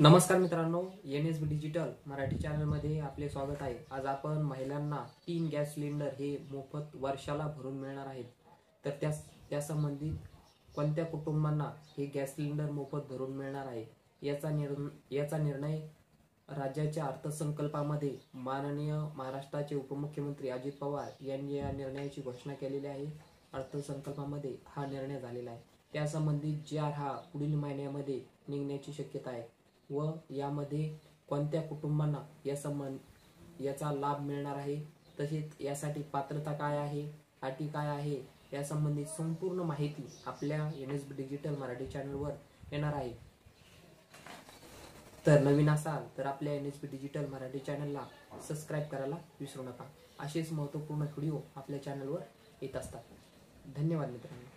नमस्कार मित्रांनो, NSB digital Marathi चॅनलमध्ये आपले स्वागत आहे। आज आपण महिलांना 3 गॅस सिलेंडर हे मोफत वर्षाला भरून मिळणार आहेत। तर त्या संबंधित कोणत्या कुटुंबांना हे गॅस सिलेंडर मोफत भरून मिळणार आहे याचा निर्णय राज्याच्या अर्थसंकल्पामध्ये माननीय महाराष्ट्राचे उपमुख्यमंत्री अजित पवार यांनी या निर्णयाची घोषणा केलेली आहे। अर्थसंकल्पामध्ये हा निर्णय झालेला आहे। त्या संबंधित GR हा पुढील महिन्यामध्ये निघण्याची शक्यता आहे व यामध्ये कोणत्या कुटुंबांना याचा लाभ मिळणार आहे, तसेच यासाठी पात्रता काय आहे, अटी काय आहे, या संबंधित संपूर्ण माहिती आपल्या NSB डिजिटल मराठी चॅनलवर येणार आहे। तर नवीन असाल तर आपल्या NSB डिजिटल मराठी चॅनलला सबस्क्राइब करायला विसरू नका। असेच महत्त्वपूर्ण व्हिडिओ आपल्या चॅनलवर येत असतात। धन्यवाद मित्रांनो।